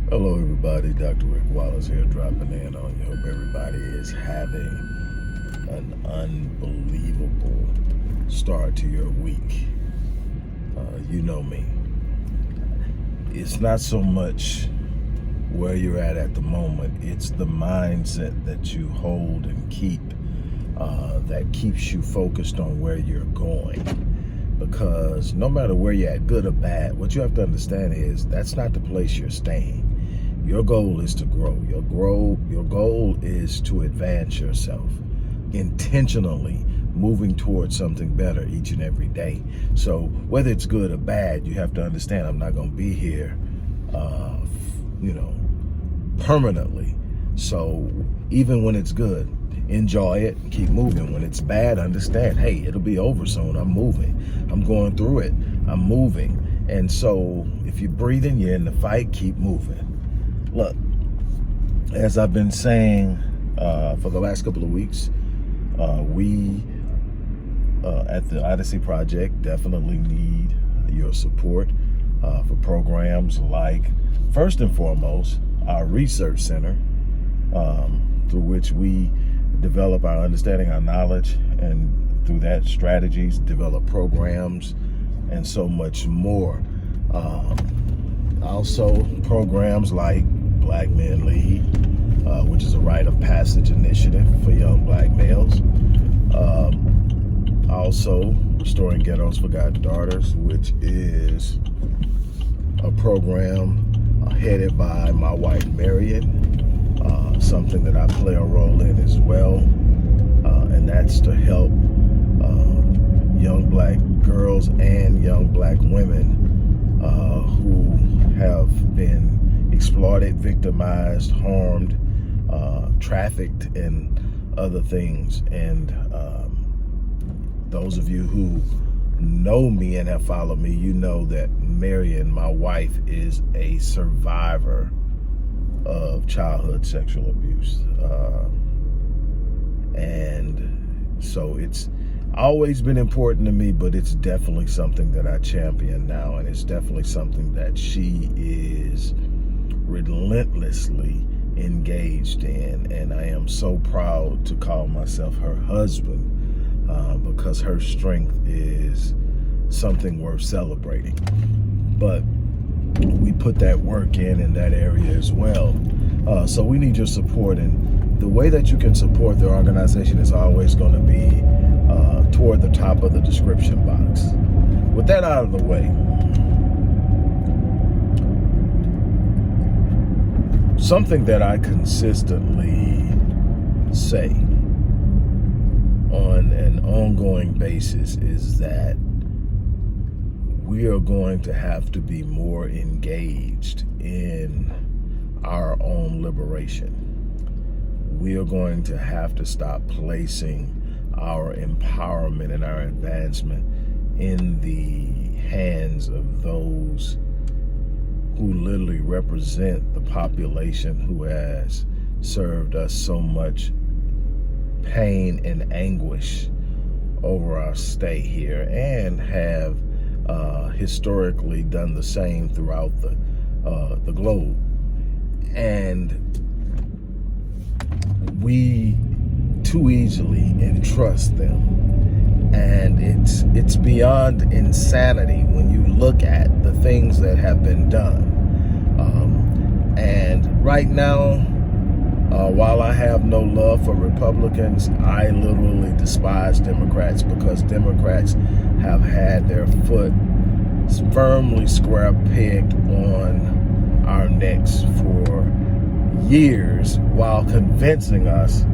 Hello everybody, Dr. Rick Wallace here, dropping in on you. Hope everybody is having an unbelievable start to your week. You know me. It's not so much where you're at the moment, it's the mindset that you hold and keep that keeps you focused on where you're going. Because no matter where you're at, good or bad, what you have to understand is that's not the place you're staying. Your goal is to grow. Your goal is to advance yourself, intentionally moving towards something better each and every day. So whether it's good or bad, you have to understand I'm not going to be here, permanently. So even when it's good, enjoy it and keep moving. When it's bad, understand, hey, it'll be over soon. I'm moving. I'm going through it. I'm moving. And so if you're breathing, you're in the fight, keep moving. Look, as I've been saying for the last couple of weeks, we at the Odyssey Project definitely need your support for programs like, first and foremost, our research center, through which we develop our understanding, our knowledge, and through that strategies, develop programs, and so much more. Also programs like Black Men Lead, which is a rite of passage initiative for young Black males. Also Restoring Ghettos Forgotten Daughters, which is a program headed by my wife Marion, something that I play a role in as well, and that's to help young Black girls and young Black women who have been exploited, victimized, harmed, trafficked, and other things. And those of you who know me and have followed me, you know that Marion, my wife, is a survivor of childhood sexual abuse. And so it's always been important to me, but it's definitely something that I champion now, and it's definitely something that she is relentlessly engaged in. And I am so proud to call myself her husband, because her strength is something worth celebrating. But we put that work in that area as well. So we need your support, and the way that you can support the organization is always going to be toward the top of the description box. With that out of the way, something that I consistently say on an ongoing basis is that we are going to have to be more engaged in our own liberation. We are going to have to stop placing our empowerment and our advancement in the hands of those who literally represent the population who has served us so much pain and anguish over our stay here, and have historically done the same throughout the globe. And we too easily entrust them, and it's beyond insanity when you look at the things that have been done. And right now, while I have no love for Republicans, I literally despise Democrats, because Democrats have had their foot firmly square pegged on our necks for years, while convincing us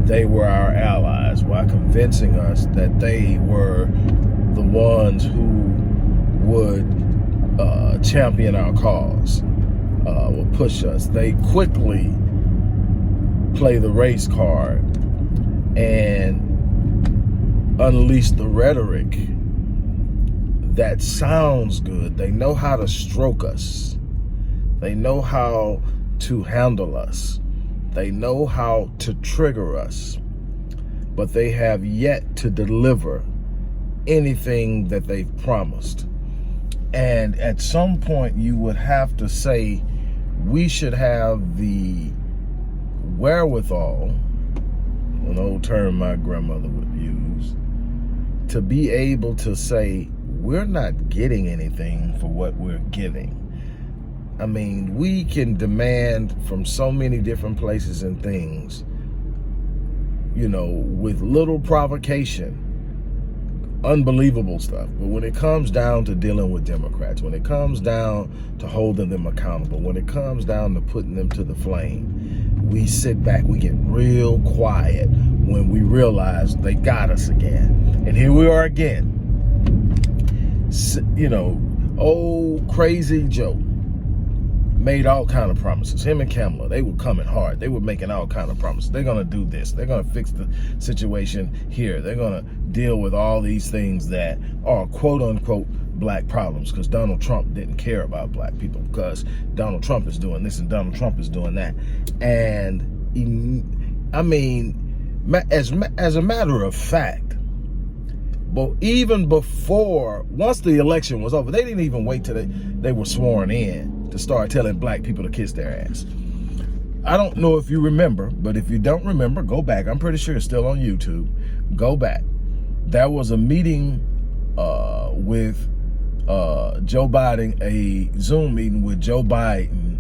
they were our allies, while convincing us that they were the ones who would champion our cause, will push us. They quickly play the race card and unleash the rhetoric that sounds good. They know how to stroke us. They know how to handle us. They know how to trigger us, but they have yet to deliver anything that they've promised. And at some point, you would have to say, we should have the wherewithal, an old term my grandmother would use, to be able to say, we're not getting anything for what we're giving. I mean, we can demand from so many different places and things, you know, with little provocation, unbelievable stuff. But when it comes down to dealing with Democrats, when it comes down to holding them accountable, when it comes down to putting them to the flame, we sit back, we get real quiet when we realize they got us again. And here we are again. You know, old Crazy Joe made all kind of promises. Him and Kamala, they were coming hard. They were making all kind of promises. They're going to do this. They're going to fix the situation here. They're going to deal with all these things that are quote unquote black problems, because Donald Trump didn't care about black people, because Donald Trump is doing this and Donald Trump is doing that. And I mean, as a matter of fact, but even before, once the election was over, they didn't even wait till they were sworn in to start telling black people to kiss their ass. I don't know if you remember, but if you don't remember, go back. I'm pretty sure it's still on YouTube. Go back. There was a meeting with Joe Biden, a Zoom meeting with Joe Biden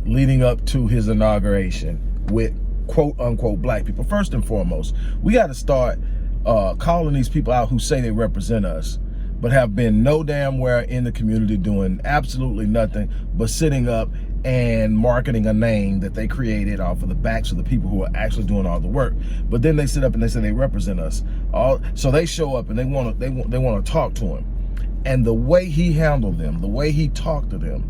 leading up to his inauguration with quote unquote black people. First and foremost, we got to start calling these people out who say they represent us, but have been no damn where in the community doing absolutely nothing but sitting up and marketing a name that they created off of the backs of the people who are actually doing all the work. But then they sit up and they say they represent us. So they show up and they want to talk to him. And the way he handled them, the way he talked to them,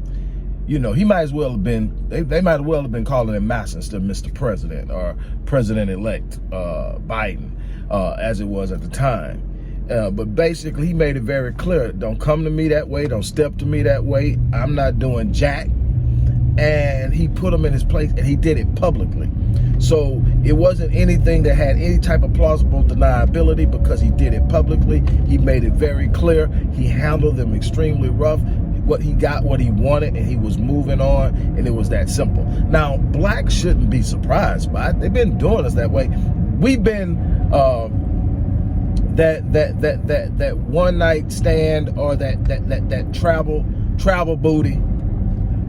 you know, he might as well have been, they might as well have been calling him Master instead of Mr. President or President-elect Biden, as it was at the time. But basically, he made it very clear, don't come to me that way, don't step to me that way, I'm not doing jack. And he put him in his place, and he did it publicly. So it wasn't anything that had any type of plausible deniability, because he did it publicly. He made it very clear. He handled them extremely rough. What he got, what he wanted, and he was moving on, and it was that simple. Now, blacks shouldn't be surprised by it. They've been doing us that way. We've been that one night stand, or that travel booty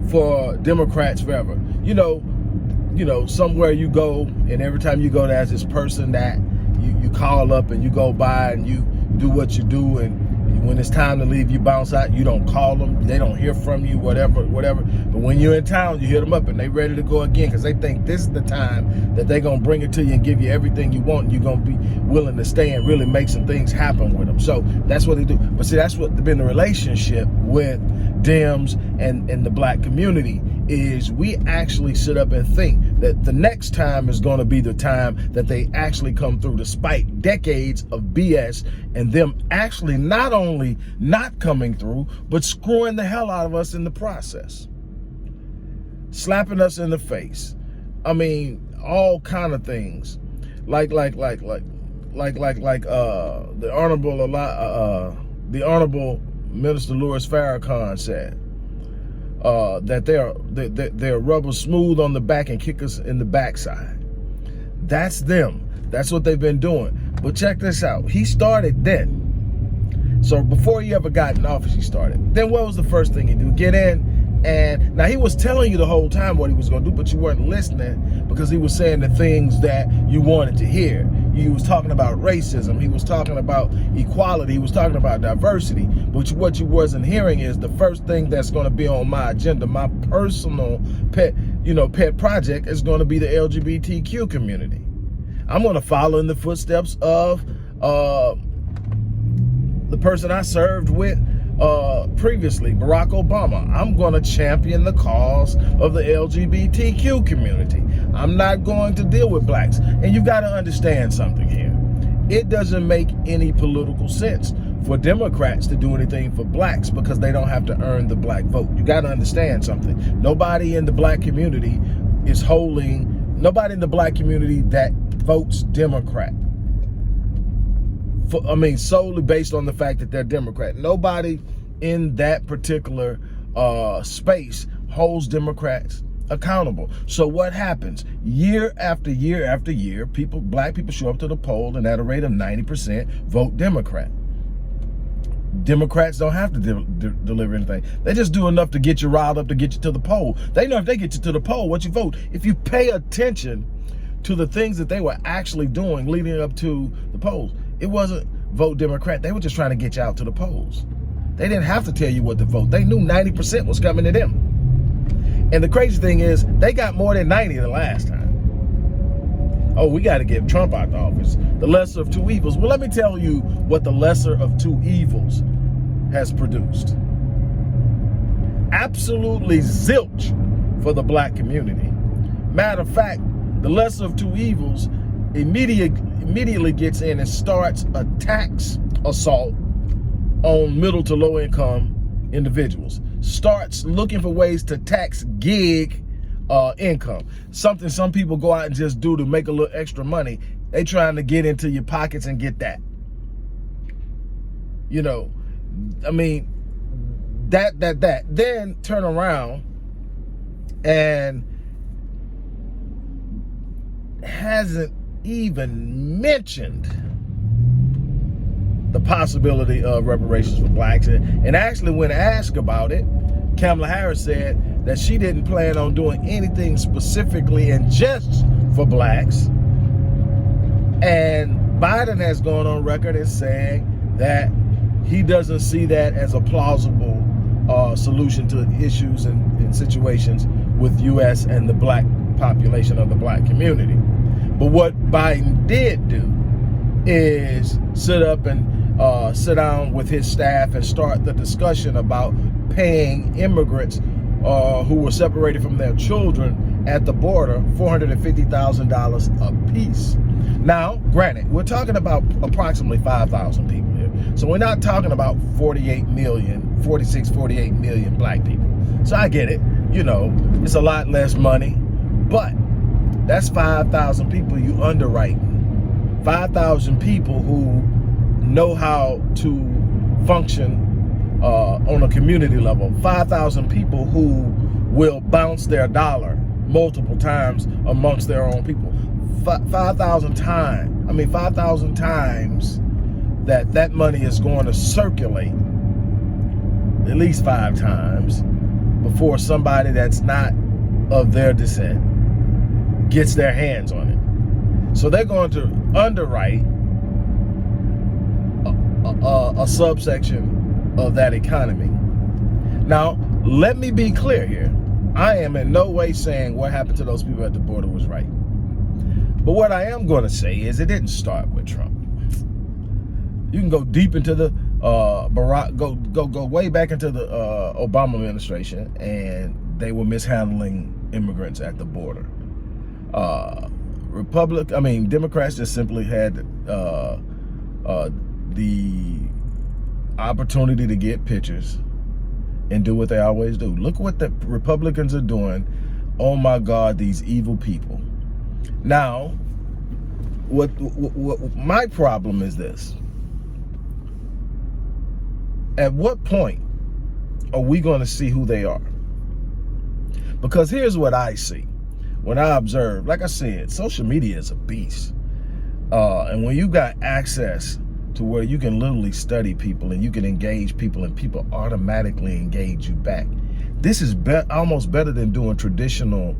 for Democrats forever. You know, somewhere you go, and every time you go, there's this person that you call up and you go by and you do what you do, and when it's time to leave, you bounce out. You don't call them, they don't hear from you, whatever. But when you're in town, you hit them up and they ready to go again, because they think this is the time that they're gonna bring it to you and give you everything you want, and you're gonna be willing to stay and really make some things happen with them. So that's what they do. But see, that's what been the relationship with Dems and the black community, is we actually sit up and think that the next time is going to be the time that they actually come through, despite decades of BS and them actually not only not coming through, but screwing the hell out of us in the process, slapping us in the face. I mean, all kind of things, like the honorable Minister Louis Farrakhan said. That they're rubber smooth on the back and kick us in the backside. That's them. That's what they've been doing. But check this out. He started then. So before he ever got in office, he started. Then what was the first thing he do? Get in. And now he was telling you the whole time what he was going to do, but you weren't listening, because he was saying the things that you wanted to hear. He was talking about racism. He was talking about equality. He was talking about diversity. But what you wasn't hearing is the first thing that's going to be on my agenda, my personal pet project, is going to be the LGBTQ community. I'm going to follow in the footsteps of the person I served with previously, Barack Obama. I'm going to champion the cause of the LGBTQ community. I'm not going to deal with blacks. And you've got to understand something here. It doesn't make any political sense for Democrats to do anything for blacks, because they don't have to earn the black vote. You got to understand something. Nobody in the black community nobody in the black community that votes Democrat solely based on the fact that they're Democrat. Nobody in that particular space holds Democrats accountable. So what happens? Year after year after year, black people show up to the poll and at a rate of 90% vote Democrat. Democrats don't have to deliver anything. They just do enough to get you riled up to get you to the poll. They know if they get you to the poll, what you vote. If you pay attention to the things that they were actually doing leading up to the polls, it wasn't vote Democrat. They were just trying to get you out to the polls. They didn't have to tell you what to vote. They knew 90% was coming to them. And the crazy thing is, they got more than 90 the last time. Oh, we got to get Trump out of office. The lesser of two evils. Well, let me tell you what the lesser of two evils has produced. Absolutely zilch for the black community. Matter of fact, the lesser of two evils immediately gets in and starts a tax assault on middle to low income individuals. Starts looking for ways to tax gig income. Something some people go out and just do to make a little extra money. They trying to get into your pockets and get that. You know, I mean, that. Then turn around and hasn't even mentioned the possibility of reparations for blacks. And actually, when asked about it, Kamala Harris said that she didn't plan on doing anything specifically and just for blacks. And Biden has gone on record as saying that he doesn't see that as a plausible solution to issues and situations with U.S. and the black population of the black community. But what Biden did do is sit up and sit down with his staff and start the discussion about paying immigrants who were separated from their children at the border $450,000 a piece. Now, granted, we're talking about approximately 5,000 people here. So we're not talking about 48 million black people. So I get it. You know, it's a lot less money, but that's 5,000 people you underwriting. 5,000 people who know how to function on a community level. 5,000 people who will bounce their dollar multiple times amongst their own people. 5,000 times that money is going to circulate at least 5 times before somebody that's not of their descent gets their hands on it. So they're going to underwrite a subsection of that economy. Now, let me be clear here. I am in no way saying what happened to those people at the border was right. But what I am going to say is it didn't start with Trump. You can go deep into the go way back into the Obama administration, and they were mishandling immigrants at the border. Democrats just simply had the opportunity to get pictures and do what they always do. Look what the Republicans are doing. Oh my God, these evil people. Now, what my problem is this. At what point are we going to see who they are? Because here's what I see. When I observe, like I said, social media is a beast. And when you got access to where you can literally study people and you can engage people and people automatically engage you back, this is almost better than doing traditional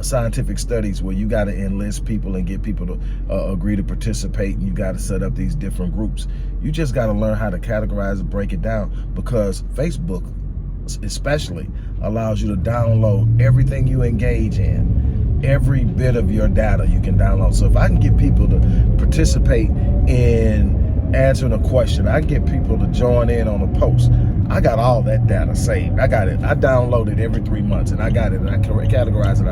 scientific studies where you got to enlist people and get people to agree to participate, and you got to set up these different groups. You just got to learn how to categorize and break it down, because Facebook especially allows you to download everything you engage in. Every bit of your data you can download. So if I can get people to participate in answering a question, I can get people to join in on a post, I got all that data saved. I got it. I download it every 3 months, and I got it, and I can categorize it.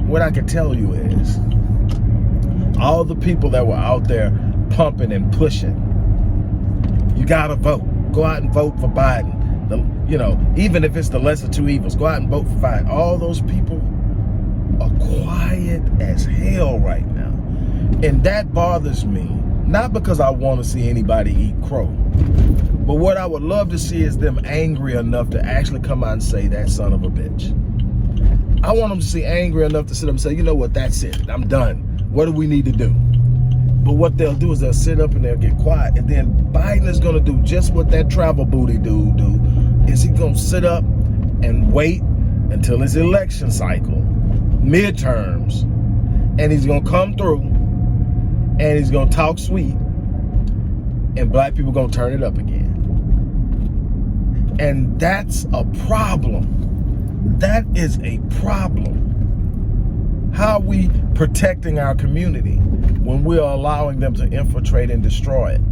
What I can tell you is all the people that were out there pumping and pushing, you got to vote. Go out and vote for Biden. Even if it's the lesser two evils, go out and vote for Biden. All those people are quiet as hell right now. And that bothers me Not because I want to see anybody eat crow, but what I would love to see is them angry enough to actually come out and say, that son of a bitch. I want them to see angry enough to sit up and say, you know what, that's it, I'm done. What do we need to do? But what they'll do is they'll sit up and they'll get quiet. And then Biden is going to do just what that travel booty dude do. Is he going to sit up and wait until his election cycle, midterms, and he's going to come through and he's going to talk sweet, and black people going to turn it up again. And that's a problem. That is a problem. How are we protecting our community when we're allowing them to infiltrate and destroy it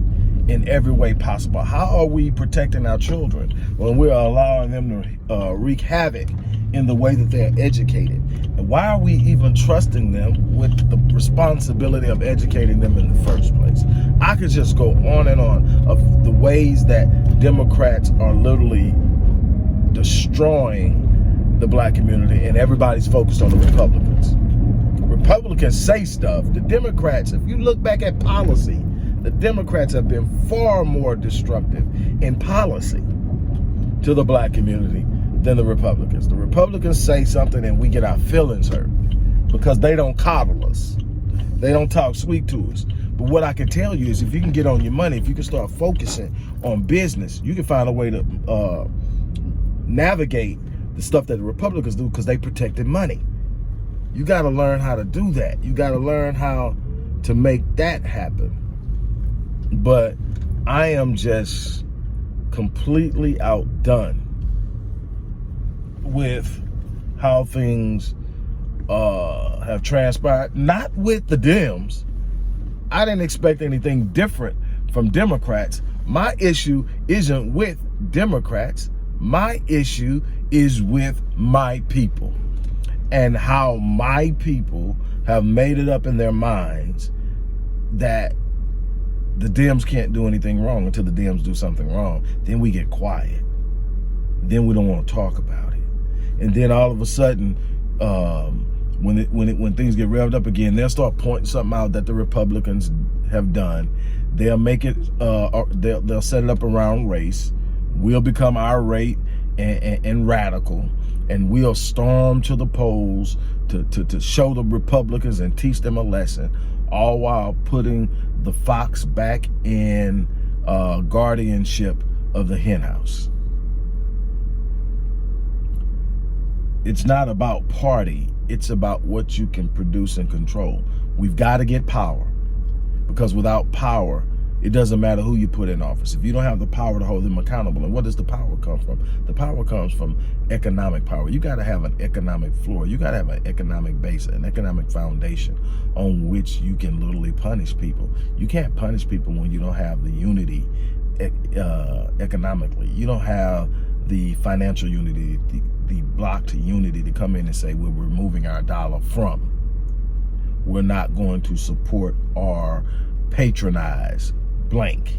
in every way possible? How are we protecting our children when we're allowing them to wreak havoc in the way that they're educated? And why are we even trusting them with the responsibility of educating them in the first place? I could just go on and on of the ways that Democrats are literally destroying the black community, and everybody's focused on the Republicans. Republicans say stuff. The Democrats, if you look back at policy, the Democrats have been far more destructive in policy to the black community than the Republicans. The Republicans say something and we get our feelings hurt because they don't coddle us. They don't talk sweet to us. But what I can tell you is if you can get on your money, if you can start focusing on business, you can find a way to navigate the stuff that the Republicans do because they protected money. You got to learn how to do that. You got to learn how to make that happen. But I am just completely outdone with how things have transpired. Not with the Dems. I didn't expect anything different from Democrats. My issue isn't with Democrats. My issue is with my people and how my people have made it up in their minds that the Dems can't do anything wrong until the Dems do something wrong. Then we get quiet. Then we don't want to talk about it. And then all of a sudden, when things get revved up again, they'll start pointing something out that the Republicans have done. They'll make it. They'll set it up around race. We'll become irate and radical, and we'll storm to the polls to show the Republicans and teach them a lesson, all while putting the fox back in guardianship of the henhouse. It's not about party. It's about what you can produce and control. We've got to get power, because without power, it doesn't matter who you put in office. If you don't have the power to hold them accountable, and what does the power come from? The power comes from economic power. You got to have an economic floor. You got to have an economic base, an economic foundation on which you can literally punish people. You can't punish people when you don't have the unity economically. You don't have the financial unity, the blocked unity to come in and say, we're removing our dollar from. We're not going to support or patronize blank.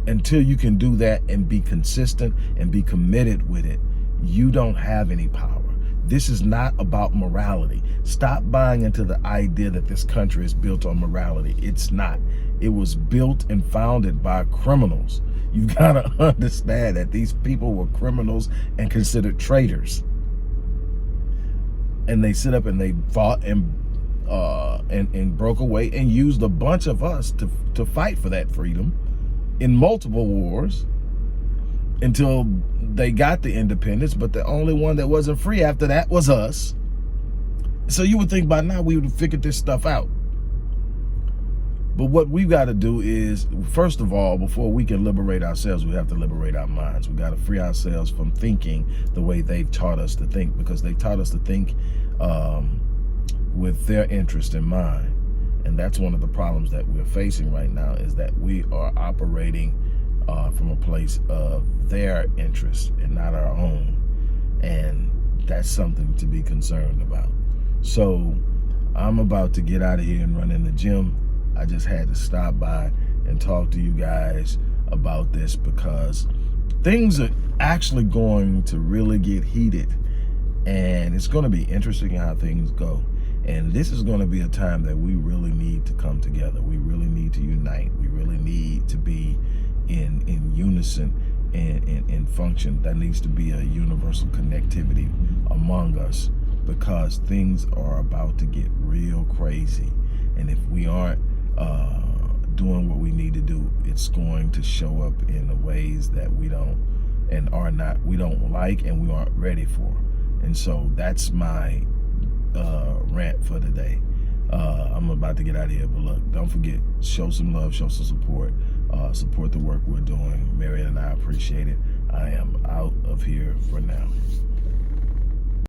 Until you can do that and be consistent and be committed with it, you don't have any power. This is not about morality. Stop buying into the idea that this country is built on morality. It's not. It was built and founded by criminals. You've got to understand that these people were criminals and considered traitors. And they sit up and they fought and broke away and used a bunch of us to fight for that freedom in multiple wars until they got the independence. But the only one that wasn't free after that was us. So you would think by now we would have figured this stuff out. But what we've got to do is, first of all, before we can liberate ourselves, we have to liberate our minds. We got to free ourselves from thinking the way they've taught us to think, because they taught us to think with their interest in mind. And that's one of the problems that we're facing right now, is that we are operating from a place of their interest and not our own. And that's something to be concerned about. So I'm about to get out of here and run in the gym. I just had to stop by and talk to you guys about this, because things are actually going to really get heated, and it's going to be interesting how things go. And this is going to be a time that we really need to come together. We really need to unite. We really need to be in unison and function. There needs to be a universal connectivity among us, because things are about to get real crazy. And if we aren't doing what we need to do, it's going to show up in the ways that we don't like and we aren't ready for. And so that's my rant for today. I'm about to get out of here, but look, don't forget, show some love, show some support, support the work we're doing. Marion and I appreciate it. I am out of here for now.